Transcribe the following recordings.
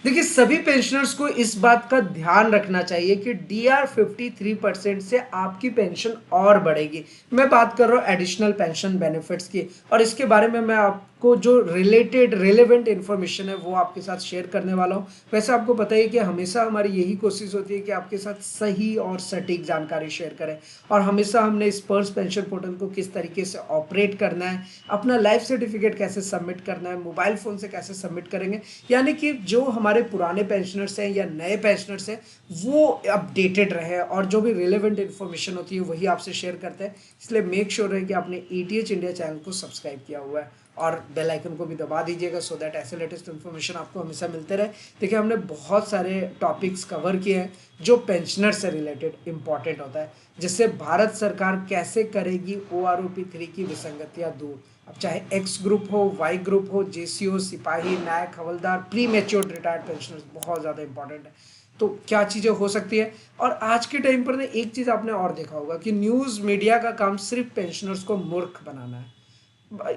देखिए सभी पेंशनर्स को इस बात का ध्यान रखना चाहिए कि डीआर 53% से आपकी पेंशन और बढ़ेगी। मैं बात कर रहा हूँ एडिशनल पेंशन बेनिफिट्स की, और इसके बारे में मैं आपको जो रिलेटेड रेलेवेंट इन्फॉर्मेशन है वो आपके साथ शेयर करने वाला हूँ। वैसे आपको पता है कि हमेशा हमारी यही कोशिश होती है कि आपके साथ सही और सटीक जानकारी शेयर करें, और हमेशा हमने स्पर्श पेंशन पोर्टल को किस तरीके से ऑपरेट करना है, अपना लाइफ सर्टिफिकेट कैसे सबमिट करना है, मोबाइल फ़ोन से कैसे सबमिट करेंगे, यानी कि जो हमारे पुराने पेंशनर्स हैं या नए पेंशनर्स हैं वो अपडेटेड रहे, और जो भी रिलेवेंट इन्फॉर्मेशन होती है वही आपसे शेयर करते हैं। इसलिए मेक श्योर रहे कि आपने ईटीएच इंडिया चैनल को सब्सक्राइब किया हुआ है और बेल आइकन को भी दबा दीजिएगा, सो दैट ऐसे लेटेस्ट इन्फॉर्मेशन आपको हमेशा मिलते रहे। देखिए हमने बहुत सारे टॉपिक्स कवर किए हैं जो पेंशनर से रिलेटेड इंपॉर्टेंट होता है, जिससे भारत सरकार कैसे करेगी OROP 3 की विसंगतियाँ दूर। अब चाहे एक्स ग्रुप हो, वाई ग्रुप हो, जेसीओ, सिपाही, नायक, हवलदार, प्री मेच्योर्ड रिटायर्ड पेंशनर्स बहुत ज़्यादा इंपॉर्टेंट है। तो क्या चीज़ें हो सकती है। और आज के टाइम पर ना एक चीज़ आपने और देखा होगा कि न्यूज़ मीडिया का काम सिर्फ पेंशनर्स को मूर्ख बनाना है।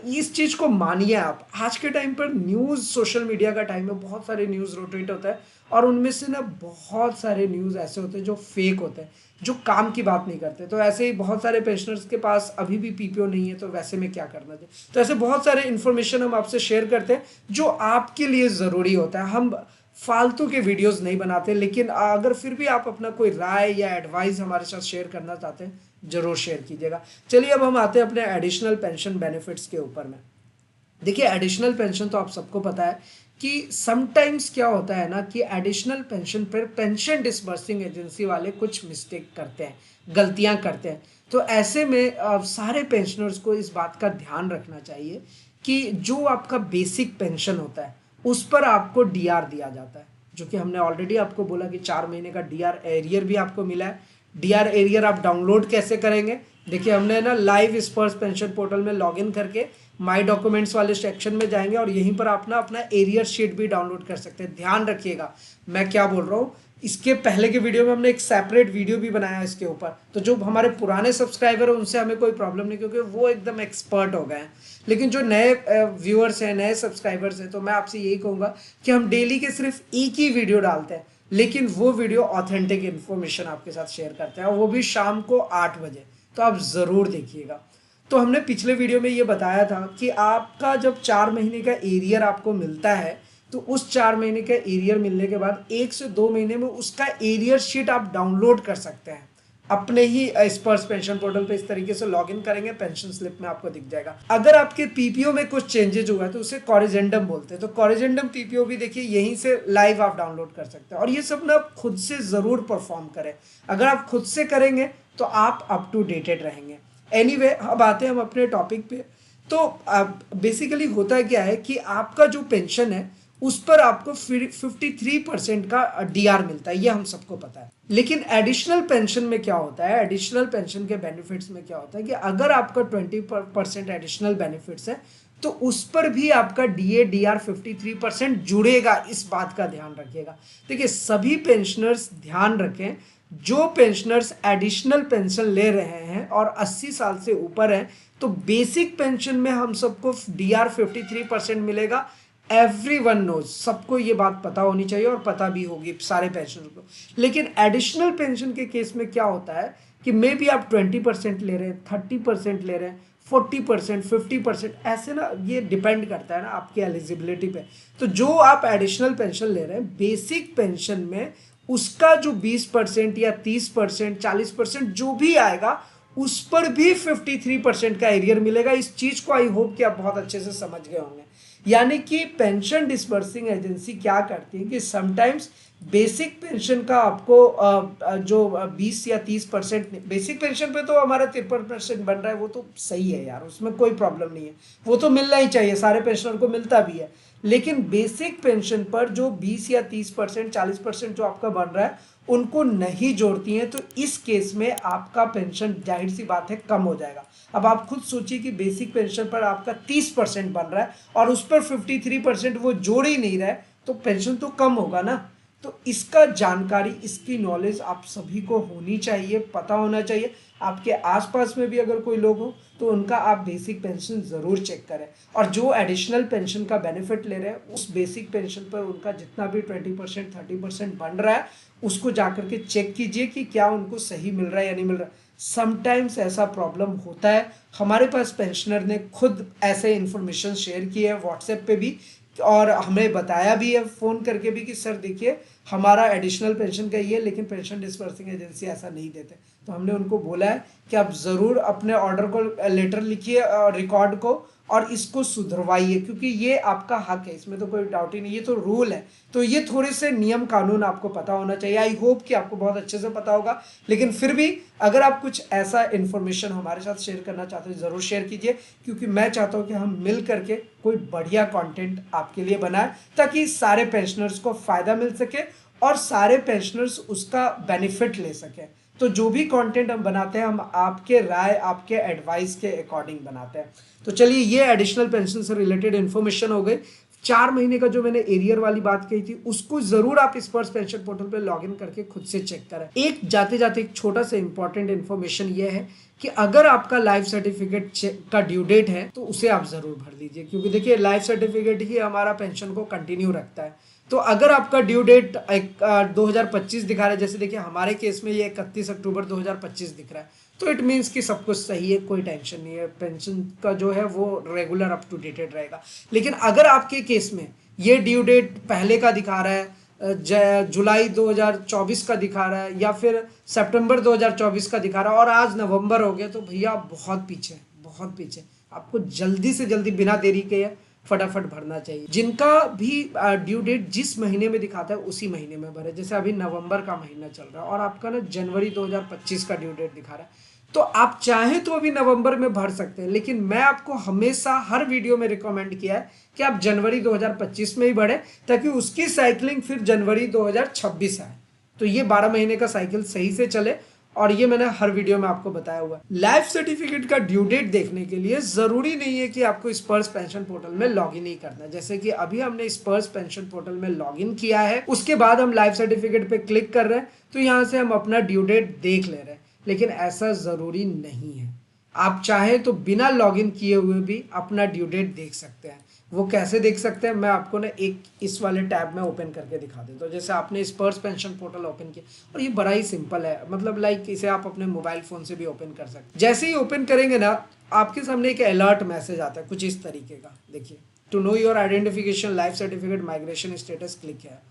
इस चीज को मानिए आप। आज के टाइम पर न्यूज, सोशल मीडिया का टाइम है, बहुत सारे न्यूज रोटेट होता है, और उनमें से ना बहुत सारे न्यूज ऐसे होते हैं जो फेक होते हैं, जो काम की बात नहीं करते। तो ऐसे ही बहुत सारे पेंशनर्स के पास अभी भी पीपीओ नहीं है, तो वैसे में क्या करना चाहिए। तो ऐसे बहुत सारे इन्फॉर्मेशन हम आपसे शेयर करते हैं जो आपके लिए ज़रूरी होता है। हम फालतू के वीडियोस नहीं बनाते, लेकिन अगर फिर भी आप अपना कोई राय या एडवाइस हमारे साथ शेयर करना चाहते हैं जरूर शेयर कीजिएगा। चलिए अब हम आते हैं अपने एडिशनल पेंशन बेनिफिट्स के ऊपर में। देखिए एडिशनल पेंशन तो आप सबको पता है कि समटाइम्स क्या होता है ना कि एडिशनल पेंशन पर पेंशन डिसबर्सिंग एजेंसी वाले कुछ मिस्टेक करते हैं, गलतियां करते हैं। तो ऐसे में सारे पेंशनर्स को इस बात का ध्यान रखना चाहिए कि जो आपका बेसिक पेंशन होता है उस पर आपको डीआर दिया जाता है, जो कि हमने ऑलरेडी आपको बोला कि 4 महीने का डीआर एरियर भी आपको मिला है। डीआर एरियर आप डाउनलोड कैसे करेंगे। देखिए हमने ना लाइव स्पर्श पेंशन पोर्टल में लॉगिन करके माय डॉक्यूमेंट्स वाले सेक्शन में जाएंगे, और यहीं पर आप ना अपना एरियर शीट भी डाउनलोड कर सकते हैं। ध्यान रखिएगा मैं क्या बोल रहा हूँ। इसके पहले के वीडियो में हमने एक सेपरेट वीडियो भी बनाया है इसके ऊपर, तो जो हमारे पुराने सब्सक्राइबर हैं उनसे हमें कोई प्रॉब्लम नहीं, क्योंकि वो एकदम एक्सपर्ट हो गए हैं। लेकिन जो नए व्यूअर्स हैं, नए सब्सक्राइबर्स हैं, तो मैं आपसे यही कहूँगा कि हम डेली के सिर्फ एक ही वीडियो डालते हैं, लेकिन वो वीडियो ऑथेंटिक इन्फॉर्मेशन आपके साथ शेयर करते हैं, और वो भी शाम को 8 बजे। तो आप ज़रूर देखिएगा। तो हमने पिछले वीडियो में ये बताया था कि आपका जब 4 महीने का एरियर आपको मिलता है, तो उस 4 महीने का एरियर मिलने के बाद 1 से 2 महीने में उसका एरियर शीट आप डाउनलोड कर सकते हैं अपने ही स्पर्श पेंशन पोर्टल पे। इस तरीके से लॉगिन करेंगे, पेंशन स्लिप में आपको दिख जाएगा। अगर आपके पीपीओ में कुछ चेंजेस हुआ है तो उसे कॉरिजेंडम बोलते हैं। तो कॉरिजेंडम पीपीओ भी देखिए यहीं से लाइव आप डाउनलोड कर सकते हैं, और ये सब ना खुद से ज़रूर परफॉर्म करें। अगर आप खुद से करेंगे तो आप अप टू डेटेड रहेंगे। एनीवे अब आते हैं हम अपने टॉपिक पे। तो बेसिकली होता क्या है कि आपका जो पेंशन है उस पर आपको 53% का डीआर मिलता है, ये हम सबको पता है। लेकिन एडिशनल पेंशन में क्या होता है, एडिशनल पेंशन के बेनिफिट्स में क्या होता है कि अगर आपका 20% एडिशनल बेनिफिट्स है तो उस पर भी आपका डीआर 53% जुड़ेगा। इस बात का ध्यान रखिएगा। देखिए सभी पेंशनर्स ध्यान रखें, जो पेंशनर्स एडिशनल पेंशन ले रहे हैं और 80 साल से ऊपर हैं, तो बेसिक पेंशन में हम सबको डीआर 53% मिलेगा। एवरीवन नोज, सबको ये बात पता होनी चाहिए, और पता भी होगी सारे पेंशनर को। लेकिन एडिशनल पेंशन के केस में क्या होता है कि मे बी आप 20% ले रहे हैं, 30% ले रहे हैं, 40%, 50%, ऐसे ना ये डिपेंड करता है ना आपकी एलिजिबिलिटी पे। तो जो आप एडिशनल पेंशन ले रहे हैं बेसिक पेंशन में, उसका जो 20% या 30%, 40% जो भी आएगा उस पर भी 53% का एरियर मिलेगा। इस चीज को आई होप कि आप बहुत अच्छे से समझ गए होंगे। यानी कि पेंशन डिसबर्सिंग एजेंसी क्या करती है कि समटाइम्स बेसिक पेंशन का आपको जो 20 या 30%, बेसिक पेंशन पे तो हमारा 53% बन रहा है, वो तो सही है यार, उसमें कोई प्रॉब्लम नहीं है, वो तो मिलना ही चाहिए, सारे पेंशनर को मिलता भी है। लेकिन बेसिक पेंशन पर जो 20 या 30%, 40% जो आपका बन रहा है उनको नहीं जोड़ती हैं, तो इस केस में आपका पेंशन जाहिर सी बात है कम हो जाएगा। अब आप खुद सोचिए कि बेसिक पेंशन पर आपका 30% बन रहा है और उस पर 53% वो जोड़ ही नहीं रहा है, तो पेंशन तो कम होगा ना। तो इसका जानकारी, इसकी नॉलेज आप सभी को होनी चाहिए, पता होना चाहिए। आपके आसपास में भी अगर कोई लोग हो तो उनका आप बेसिक पेंशन ज़रूर चेक करें, और जो एडिशनल पेंशन का बेनिफिट ले रहे हैं उस बेसिक पेंशन पर उनका जितना भी 20% 30% बन रहा है उसको जाकर के चेक कीजिए कि क्या उनको सही मिल रहा है या नहीं मिल रहा। समटाइम्स ऐसा प्रॉब्लम होता है, हमारे पास पेंशनर ने खुद ऐसे इन्फॉर्मेशन शेयर की है व्हाट्सएप पे भी, और हमें बताया भी है फ़ोन करके भी कि सर देखिए हमारा एडिशनल पेंशन का ये, लेकिन पेंशन डिस्बर्सिंग एजेंसी ऐसा नहीं देते। तो हमने उनको बोला है कि आप ज़रूर अपने ऑर्डर को लेटर लिखिए, रिकॉर्ड को, और इसको सुधरवाइए, क्योंकि ये आपका हक है, इसमें तो कोई डाउट ही नहीं, ये तो रूल है। तो ये थोड़े से नियम कानून आपको पता होना चाहिए। आई होप कि आपको बहुत अच्छे से पता होगा, लेकिन फिर भी अगर आप कुछ ऐसा इन्फॉर्मेशन हमारे साथ शेयर करना चाहते हो ज़रूर शेयर कीजिए, क्योंकि मैं चाहता हूँ कि हम मिल करके कोई बढ़िया कंटेंट आपके लिए बनाएं, ताकि सारे पेंशनर्स को फ़ायदा मिल सके और सारे पेंशनर्स उसका बेनिफिट ले सकें। तो जो भी कंटेंट हम बनाते हैं हम आपके राय, आपके एडवाइस के अकॉर्डिंग बनाते हैं। तो चलिए, ये एडिशनल पेंशन से रिलेटेड इन्फॉर्मेशन हो गई। 4 महीने का जो मैंने एरियर वाली बात कही थी उसको जरूर आप स्पर्श पेंशन पोर्टल पे लॉगिन करके खुद से चेक करें। एक जाते जाते एक छोटा सा इंपॉर्टेंट इन्फॉर्मेशन ये है कि अगर आपका लाइफ सर्टिफिकेट का ड्यू डेट है तो उसे आप जरूर भर लीजिए, क्योंकि देखिए लाइफ सर्टिफिकेट ही हमारा पेंशन को कंटिन्यू रखता है। तो अगर आपका ड्यू डेट 2025 दिखा रहा है, जैसे देखिए हमारे केस में ये 31 अक्टूबर 2025 दिख रहा है, तो इट मीन्स कि सब कुछ सही है, कोई टेंशन नहीं है, पेंशन का जो है वो रेगुलर अप टू डेटेड रहेगा। लेकिन अगर आपके केस में ये ड्यू डेट पहले का दिखा रहा है, जुलाई 2024 का दिखा रहा है, या फिर सितंबर 2024 का दिखा रहा है, और आज नवंबर हो गया, तो भैया आप बहुत पीछे, बहुत पीछे। आपको जल्दी से जल्दी बिना देरी के फटाफट भरना चाहिए। जिनका भी ड्यू डेट जिस महीने में दिखाता है उसी महीने में भरे। जैसे अभी नवंबर का महीना चल रहा है और आपका ना जनवरी 2025 का ड्यू डेट दिखा रहा है, तो आप चाहें तो अभी नवंबर में भर सकते हैं, लेकिन मैं आपको हमेशा हर वीडियो में रिकमेंड किया है कि आप जनवरी 2025 में ही भरें, ताकि उसकी साइकिलिंग फिर जनवरी 2026 आए, तो ये 12 महीने का साइकिल सही से चले। और ये मैंने हर वीडियो में आपको बताया हुआ है। लाइफ सर्टिफिकेट का ड्यू डेट देखने के लिए जरूरी नहीं है कि आपको स्पर्श पेंशन पोर्टल में लॉगिन ही करना है। जैसे कि अभी हमने स्पर्श पेंशन पोर्टल में लॉगिन किया है, उसके बाद हम लाइफ सर्टिफिकेट पे क्लिक कर रहे हैं, तो यहाँ से हम अपना ड्यू डेट देख ले रहे हैं, लेकिन ऐसा जरूरी नहीं है। आप चाहे तो बिना लॉगिन किए हुए भी अपना ड्यू डेट देख सकते हैं। वो कैसे देख सकते हैं, मैं आपको ना एक इस वाले टैब में ओपन करके दिखा देता हूँ। जैसे आपने स्पर्श पेंशन पोर्टल ओपन किया, और ये बड़ा ही सिंपल है, मतलब लाइक इसे आप अपने मोबाइल फोन से भी ओपन कर सकते हैं। जैसे ही ओपन करेंगे ना, आपके सामने एक अलर्ट मैसेज आता है कुछ इस तरीके का, देखिए, to know your identification life certificate migration status, click है।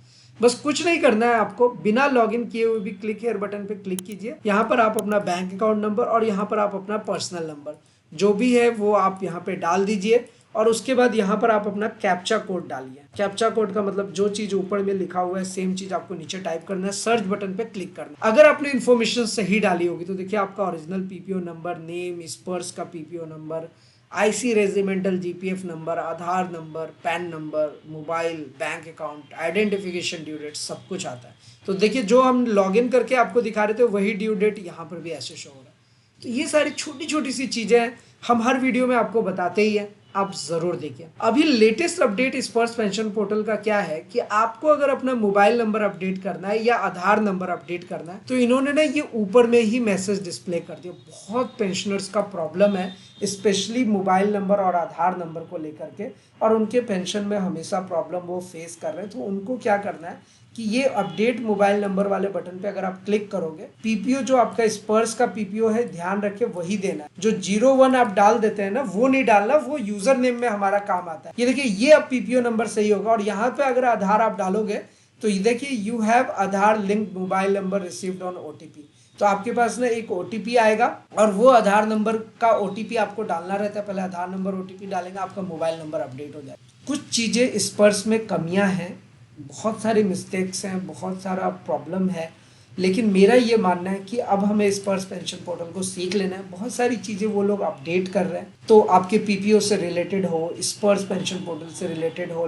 बस कुछ नहीं करना है आपको, बिना लॉगिन किए हुए भी क्लिक हियर बटन पे क्लिक कीजिए। यहाँ पर आप अपना बैंक अकाउंट नंबर और यहाँ पर आप अपना पर्सनल नंबर जो भी है वो आप यहाँ पे डाल दीजिए, और उसके बाद यहाँ पर आप अपना कैप्चा कोड डालिए। कैप्चा कोड का मतलब जो चीज ऊपर में लिखा हुआ है सेम चीज आपको नीचे टाइप करना है, सर्च बटन पे क्लिक करना है। अगर आपने इन्फॉर्मेशन सही डाली होगी तो देखिए आपका original PPO number, name, Sparsh का PPO number, IC regimental GPF number, Aadhaar number, PAN number, mobile, bank account, identification, due date, सब कुछ आता है। तो देखिए जो हम लॉगिन करके आपको दिखा रहे थे वही ड्यू डेट यहाँ पर भी ऐसे शो हो रहा है। तो ये सारी छोटी छोटी सी चीजें हम हर वीडियो में आपको बताते ही हैं, आप जरूर देखिए। अभी लेटेस्ट अपडेट स्पर्श पेंशन पोर्टल का क्या है कि आपको अगर अपना मोबाइल नंबर अपडेट करना है या आधार नंबर अपडेट करना है, तो इन्होंने ना ये ऊपर में ही मैसेज डिस्प्ले कर दिया। बहुत पेंशनर्स का प्रॉब्लम है, स्पेशली मोबाइल नंबर और आधार नंबर को लेकर के, और उनके पेंशन में हमेशा प्रॉब्लम वो फेस कर रहे हैं। तो उनको क्या करना है कि ये अपडेट मोबाइल नंबर वाले बटन पे अगर आप क्लिक करोगे, पीपीओ जो आपका स्पर्श का पीपीओ है ध्यान रखिए वही देना है। जो 01 आप डाल देते हैं ना वो नहीं डालना, वो यूजर नेम में हमारा काम आता है। ये देखिए ये अब पीपीओ नंबर सही होगा, और यहाँ पे अगर आधार आप डालोगे तो ये देखिए you have Aadhaar link mobile number received on OTP. तो आपके पास ना एक ओटीपी आएगा, और वो आधार नंबर का ओटीपी आपको डालना रहता है। पहले आधार नंबर ओटीपी डालेंगे, आपका मोबाइल नंबर अपडेट हो जाए। कुछ चीजें स्पर्श में कमियां हैं, बहुत सारे मिस्टेक्स हैं, बहुत सारा प्रॉब्लम है, लेकिन मेरा ये मानना है कि अब हमें स्पर्श पेंशन पोर्टल को सीख लेना है। बहुत सारी चीज़ें वो लोग अपडेट कर रहे हैं, तो आपके पीपीओ से रिलेटेड हो, स्पर्श पेंशन पोर्टल से रिलेटेड हो,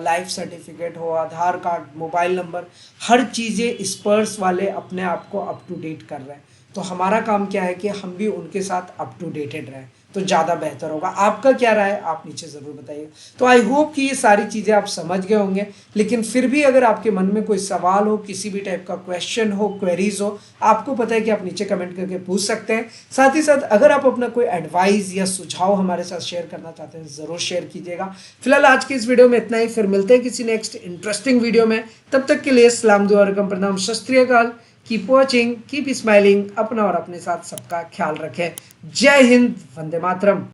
लाइफ सर्टिफिकेट हो, आधार कार्ड, मोबाइल नंबर, हर चीज़ें स्पर्श वाले अपने आप को अप टू डेट कर रहे हैं। तो हमारा काम क्या है कि हम भी उनके साथ अप टू डेटेड रहें। तो ज़्यादा बेहतर होगा। आपका क्या राय है आप नीचे ज़रूर बताइए। तो आई होप कि ये सारी चीज़ें आप समझ गए होंगे, लेकिन फिर भी अगर आपके मन में कोई सवाल हो, किसी भी टाइप का क्वेश्चन हो, क्वेरीज हो, आपको पता है कि आप नीचे कमेंट करके पूछ सकते हैं। साथ ही साथ अगर आप अपना कोई एडवाइस या सुझाव हमारे साथ शेयर करना चाहते हैं ज़रूर शेयर कीजिएगा। फिलहाल आज की इस वीडियो में इतना ही, फिर मिलते हैं किसी नेक्स्ट इंटरेस्टिंग वीडियो में। तब तक के लिए सलाम दुआ और प्रणाम, सत श्री अकाल। कीप वॉचिंग, कीप स्माइलिंग, अपना और अपने साथ सबका ख्याल रखें। जय हिंद, वंदे मातरम।